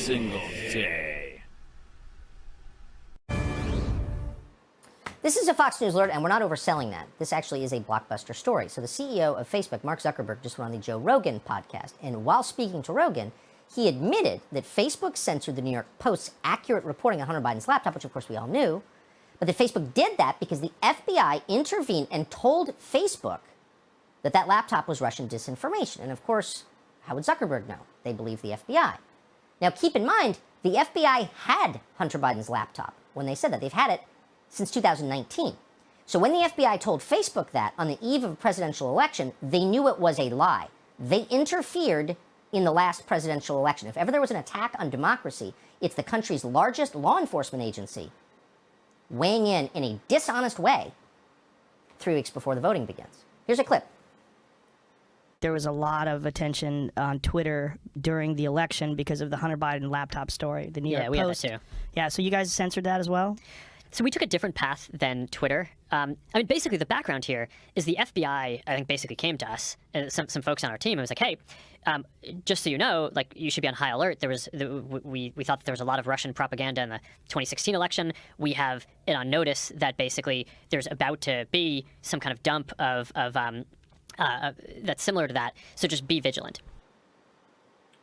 single day. This is a Fox News alert, and we're not overselling that. This actually is a blockbuster story. So the CEO of Facebook, Mark Zuckerberg, just went on the Joe Rogan podcast, and while speaking to Rogan, he admitted that Facebook censored the New York Post's accurate reporting on Hunter Biden's laptop, which of course we all knew, but that Facebook did that because the FBI intervened and told Facebook that that laptop was Russian disinformation. And of course, how would Zuckerberg know? They believe the FBI. Now keep in mind, the FBI had Hunter Biden's laptop when they said that. They've had it since 2019. So when the FBI told Facebook that on the eve of a presidential election, they knew it was a lie. They interfered in the last presidential election. If ever there was an attack on democracy, it's the country's largest law enforcement agency weighing in a dishonest way 3 weeks before the voting begins. Here's a clip. There was a lot of attention on Twitter during the election because of the Hunter Biden laptop story. The New York we Post. had that too. Yeah, so you guys censored that as well? So we took a different path than Twitter. I mean, basically the background here is the FBI, I think, basically came to us, some folks on our team, and was like, hey, just so you know, like, you should be on high alert. There was, we thought that there was a lot of Russian propaganda in the 2016 election. We have it on notice that basically there's about to be some kind of dump of that's similar to that, so just be vigilant.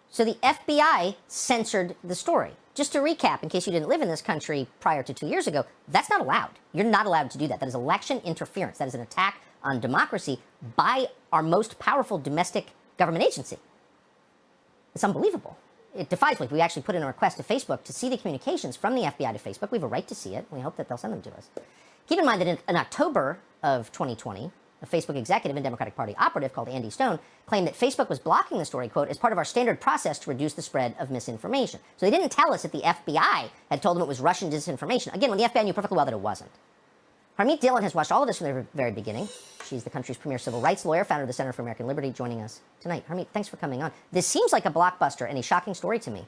So the FBI censored the story. Just to recap, in case you didn't live in this country prior to 2 years ago, that's not allowed. You're not allowed to do that. That is election interference. That is an attack on democracy by our most powerful domestic government agency. It's unbelievable. It defies belief. We actually put in a request to Facebook to see the communications from the FBI to Facebook. We have a right to see it. We hope that they'll send them to us. Keep in mind that in October of 2020, a Facebook executive and Democratic Party operative called Andy Stone claimed that Facebook was blocking the story, quote, as part of our standard process to reduce the spread of misinformation. So they didn't tell us that the FBI had told them it was Russian disinformation. Again, when the FBI knew perfectly well that it wasn't. Harmeet Dillon has watched all of this from the very beginning. She's the country's premier civil rights lawyer, founder of the Center for American Liberty, joining us tonight. Harmeet, thanks for coming on. This seems like a blockbuster and a shocking story to me.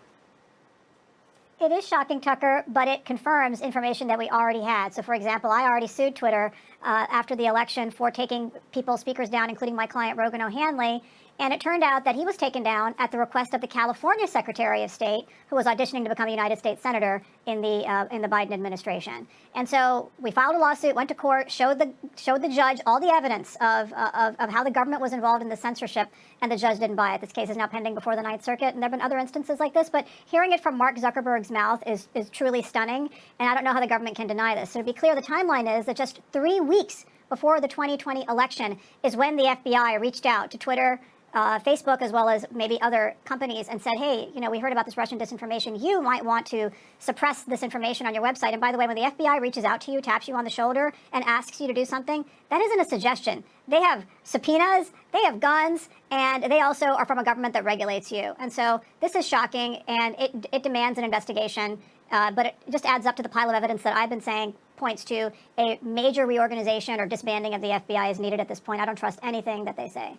It is shocking, Tucker, but it confirms information that we already had. So, for example, I already sued Twitter after the election for taking people's speakers down, including my client, Rogan O'Hanley. And it turned out that he was taken down at the request of the California Secretary of State, who was auditioning to become a United States Senator in the Biden administration. And so we filed a lawsuit, went to court, showed the judge all the evidence of how the government was involved in the censorship, and the judge didn't buy it. This case is now pending before the Ninth Circuit, and there have been other instances like this, but hearing it from Mark Zuckerberg's mouth is truly stunning, and I don't know how the government can deny this. So to be clear, the timeline is that just 3 weeks before the 2020 election is when the FBI reached out to Twitter, Facebook, as well as maybe other companies, and said, hey, you know, we heard about this Russian disinformation. You might want to suppress this information on your website. And by the way, when the FBI reaches out to you, taps you on the shoulder, and asks you to do something, that isn't a suggestion. They have subpoenas, they have guns, and they also are from a government that regulates you. And so this is shocking, and it demands an investigation. But it just adds up to the pile of evidence that I've been saying points to a major reorganization or disbanding of the FBI is needed at this point. I don't trust anything that they say.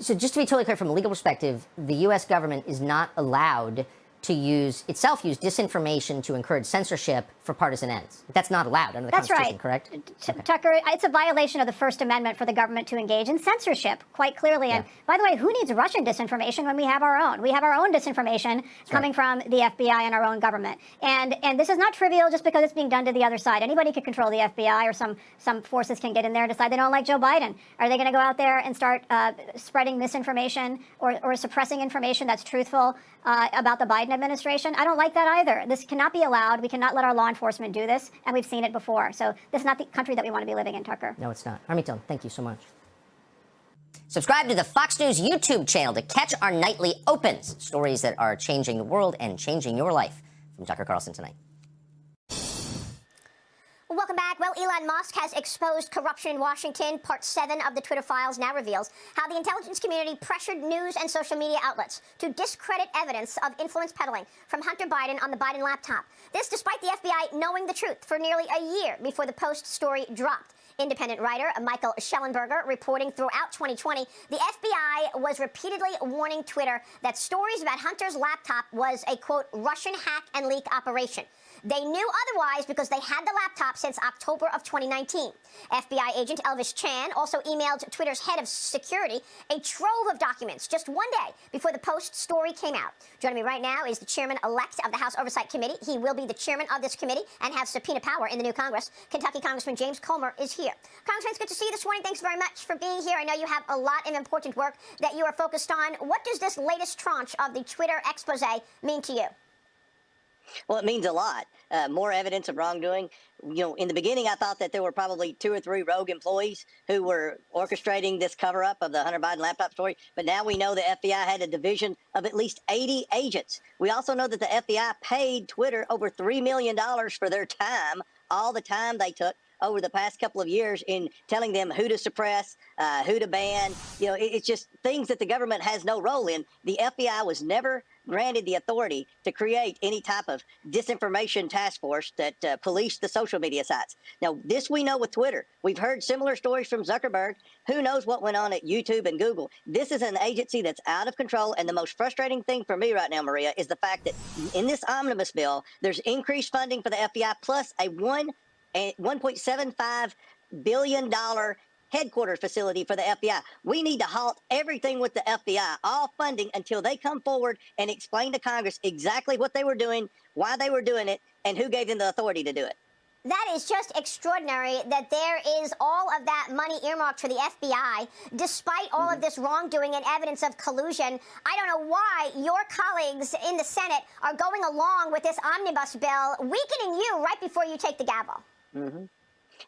So just to be totally clear, from a legal perspective, the U.S. government is not allowed to use disinformation to encourage censorship for partisan ends. That's not allowed under the Constitution, right. Correct? Okay. Tucker, it's a violation of the First Amendment for the government to engage in censorship, quite clearly. And by the way, who needs Russian disinformation when we have our own? We have our own disinformation coming from the FBI and our own government. And this is not trivial just because it's being done to the other side. Anybody could control the FBI, or some forces can get in there and decide they don't like Joe Biden. Are they going to go out there and start spreading misinformation or suppressing information that's truthful about the Biden administration? I don't like that either. This cannot be allowed. We cannot let our law enforcement do this, and we've seen it before. So this is not the country that we want to be living in, Tucker. No, it's not. Harmeet Dillon, thank you so much. Subscribe to the Fox News YouTube channel to catch our nightly opens, stories that are changing the world and changing your life. From Tucker Carlson tonight. Welcome back. Well, Elon Musk has exposed corruption in Washington. Part 7 of the Twitter files now reveals how the intelligence community pressured news and social media outlets to discredit evidence of influence peddling from Hunter Biden on the Biden laptop. This despite the FBI knowing the truth for nearly a year before the Post story dropped. Independent writer Michael Schellenberger reporting throughout 2020, the FBI was repeatedly warning Twitter that stories about Hunter's laptop was a, quote, Russian hack and leak operation. They knew otherwise because they had the laptop since October of 2019. FBI agent Elvis Chan also emailed Twitter's head of security a trove of documents just one day before the Post story came out. Joining me right now is the chairman-elect of the House Oversight Committee. He will be the chairman of this committee and have subpoena power in the new Congress. Kentucky Congressman James Comer is here. Congressman, it's good to see you this morning. Thanks very much for being here. I know you have a lot of important work that you are focused on. What does this latest tranche of the Twitter expose mean to you? Well, it means a lot. More evidence of wrongdoing. You know, in the beginning, I thought that there were probably 2 or 3 rogue employees who were orchestrating this cover-up of the Hunter Biden laptop story. But now we know the FBI had a division of at least 80 agents. We also know that the FBI paid Twitter over $3 million for their time, all the time they took over the past couple of years in telling them who to suppress, who to ban. You know, it's just things that the government has no role in. The FBI was never granted the authority to create any type of disinformation task force that policed the social media sites. Now, this we know with Twitter. We've heard similar stories from Zuckerberg. Who knows what went on at YouTube and Google? This is an agency that's out of control, and the most frustrating thing for me right now, Maria, is the fact that in this omnibus bill, there's increased funding for the FBI plus a $1.75 billion headquarters facility for the FBI. We need to halt everything with the FBI, all funding, until they come forward and explain to Congress exactly what they were doing, why they were doing it, and who gave them the authority to do it. That is just extraordinary that there is all of that money earmarked for the FBI, despite all of this wrongdoing and evidence of collusion. I don't know why your colleagues in the Senate are going along with this omnibus bill, weakening you right before you take the gavel.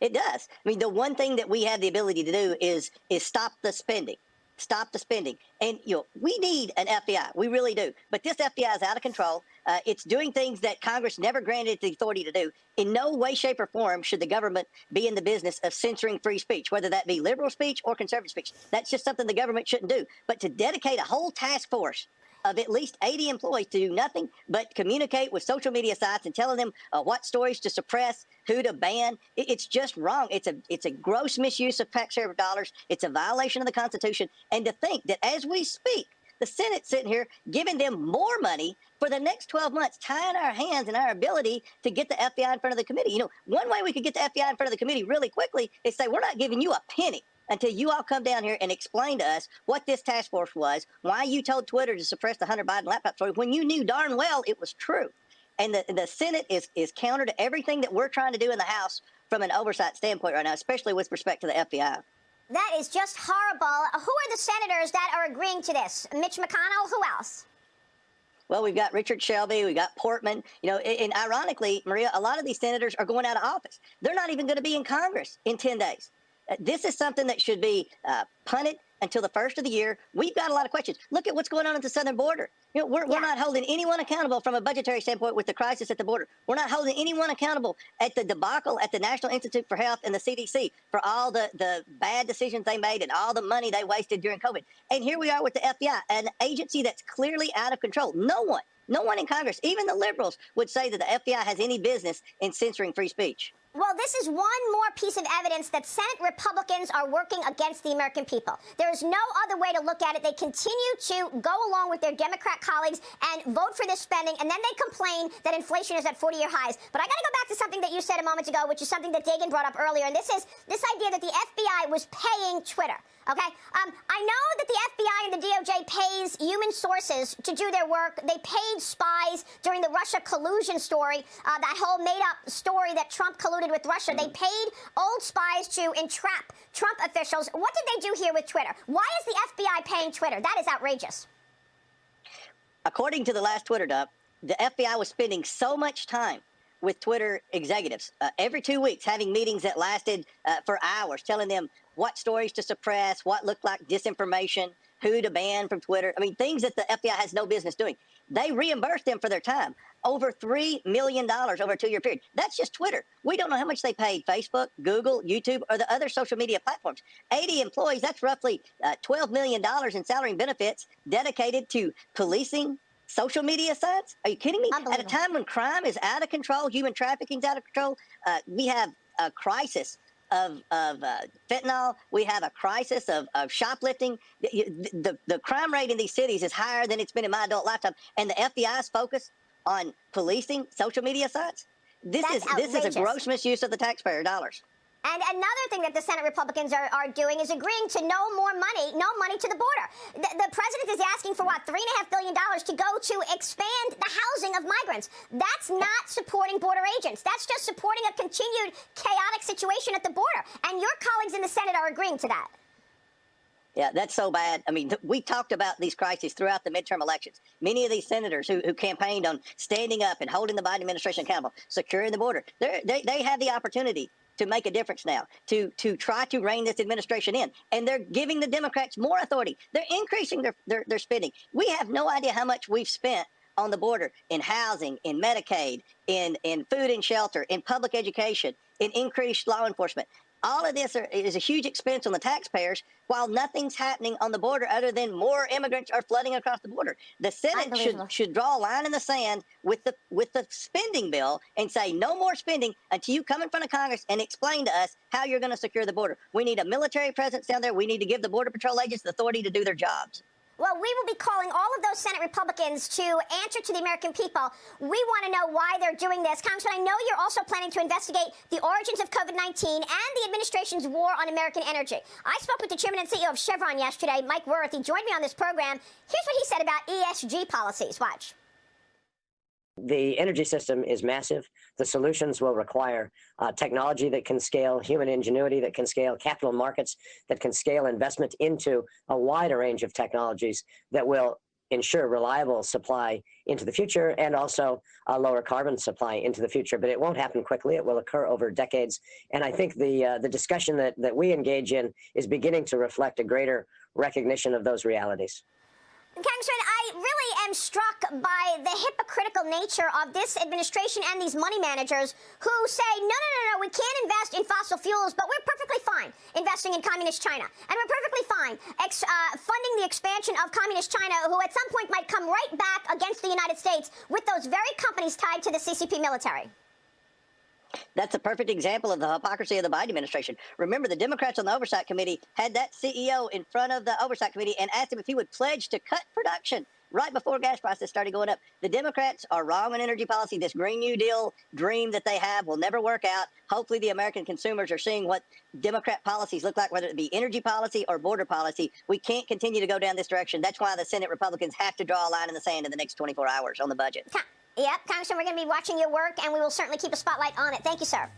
It does. I mean, the one thing that we have the ability to do is stop the spending. Stop the spending. And, you know, we need an FBI. We really do. But this FBI is out of control. It's doing things that Congress never granted it the authority to do. In no way, shape, or form should the government be in the business of censoring free speech, whether that be liberal speech or conservative speech. That's just something the government shouldn't do. But to dedicate a whole task force of at least 80 employees to do nothing but communicate with social media sites and telling them what stories to suppress, who to ban, it's just wrong. It's a gross misuse of taxpayer dollars. It's a violation of the Constitution. And to think that as we speak, the Senate's sitting here giving them more money for the next 12 months, tying our hands in our ability to get the FBI in front of the committee. You know, one way we could get the FBI in front of the committee really quickly is say, we're not giving you a penny until you all come down here and explain to us what this task force was, why you told Twitter to suppress the Hunter Biden laptop story when you knew darn well it was true. And the Senate is counter to everything that we're trying to do in the House from an oversight standpoint right now, especially with respect to the FBI. That is just horrible. Who are the senators that are agreeing to this? Mitch McConnell? Who else? Well, we've got Richard Shelby, we've got Portman, you know, and ironically, Maria, a lot of these senators are going out of office. They're not even going to be in Congress in 10 days. This is something that should be punted until the first of the year. We've got a lot of questions. Look at what's going on at the southern border. You know, we're not holding anyone accountable from a budgetary standpoint with the crisis at the border. We're not holding anyone accountable at the debacle at the National Institute for Health and the CDC for all the bad decisions they made and all the money they wasted during COVID. And here we are with the FBI, an agency that's clearly out of control. No one in Congress, even the liberals, would say that the FBI has any business in censoring free speech. Well, this is one more piece of evidence that Senate Republicans are working against the American people. There is no other way to look at it. They continue to go along with their Democrat colleagues and vote for this spending, and then they complain that inflation is at 40-year highs. But I got to go back to something that you said a moment ago, which is something that Dagan brought up earlier, and this is this idea that the FBI was paying Twitter. Okay, I know that the FBI and the DOJ pays human sources to do their work. They paid spies during the Russia collusion story, that whole made-up story that Trump colluded with Russia. They paid old spies to entrap Trump officials. What did they do here with Twitter? Why is the FBI paying Twitter? That is outrageous. According to the last Twitter dump, the FBI was spending so much time with Twitter executives every 2 weeks, having meetings that lasted for hours, telling them what stories to suppress, what looked like disinformation, who to ban from Twitter. I mean, things that the FBI has no business doing. They reimbursed them for their time. Over $3 million over a 2-year period. That's just Twitter. We don't know how much they paid Facebook, Google, YouTube, or the other social media platforms. 80 employees, that's roughly $12 million in salary and benefits dedicated to policing social media sites. Are you kidding me? At a time when crime is out of control, human trafficking is out of control, we have a crisis fentanyl. We have a crisis of shoplifting. The crime rate in these cities is higher than it's been in my adult lifetime. And the FBI's focus on policing social media sites. This is a gross misuse of the taxpayer dollars. And another thing that the Senate Republicans are doing is agreeing to no money to the border. The president is asking for, what, $3.5 billion to go to expand the housing of migrants. That's not supporting border agents. That's just supporting a continued chaotic situation at the border. And your colleagues in the Senate are agreeing to that. Yeah, that's so bad. I mean, we talked about these crises throughout the midterm elections. Many of these senators who campaigned on standing up and holding the Biden administration accountable, securing the border, they have the opportunity to make a difference now, to try to rein this administration in. And they're giving the Democrats more authority. They're increasing their spending. We have no idea how much we've spent on the border in housing, in Medicaid, in food and shelter, in public education, in increased law enforcement. All of this is a huge expense on the taxpayers, while nothing's happening on the border other than more immigrants are flooding across the border. The Senate should draw a line in the sand with the spending bill and say no more spending until you come in front of Congress and explain to us how you're going to secure the border. We need a military presence down there. We need to give the Border Patrol agents the authority to do their jobs. Well, we will be calling all of those Senate Republicans to answer to the American people. We want to know why they're doing this. Congressman, I know you're also planning to investigate the origins of COVID-19 and the administration's war on American energy. I spoke with the chairman and CEO of Chevron yesterday, Mike Wirth. He joined me on this program. Here's what he said about ESG policies. Watch. The energy system is massive. The solutions will require technology that can scale, human ingenuity that can scale, capital markets that can scale investment into a wider range of technologies that will ensure reliable supply into the future and also a lower carbon supply into the future. But it won't happen quickly. It will occur over decades. And I think the discussion that we engage in is beginning to reflect a greater recognition of those realities. Congressman, I really am struck by the hypocritical nature of this administration and these money managers who say, no, we can't invest in fossil fuels, but we're perfectly fine investing in communist China. And we're perfectly fine funding the expansion of communist China, who at some point might come right back against the United States with those very companies tied to the CCP military. That's a perfect example of the hypocrisy of the Biden administration. Remember, the Democrats on the Oversight Committee had that CEO in front of the Oversight Committee and asked him if he would pledge to cut production right before gas prices started going up. The Democrats are wrong on energy policy. This Green New Deal dream that they have will never work out. Hopefully the American consumers are seeing what Democrat policies look like, whether it be energy policy or border policy. We can't continue to go down this direction. That's why the Senate Republicans have to draw a line in the sand in the next 24 hours on the budget. Yep, Congressman, we're going to be watching your work, and we will certainly keep a spotlight on it. Thank you, sir.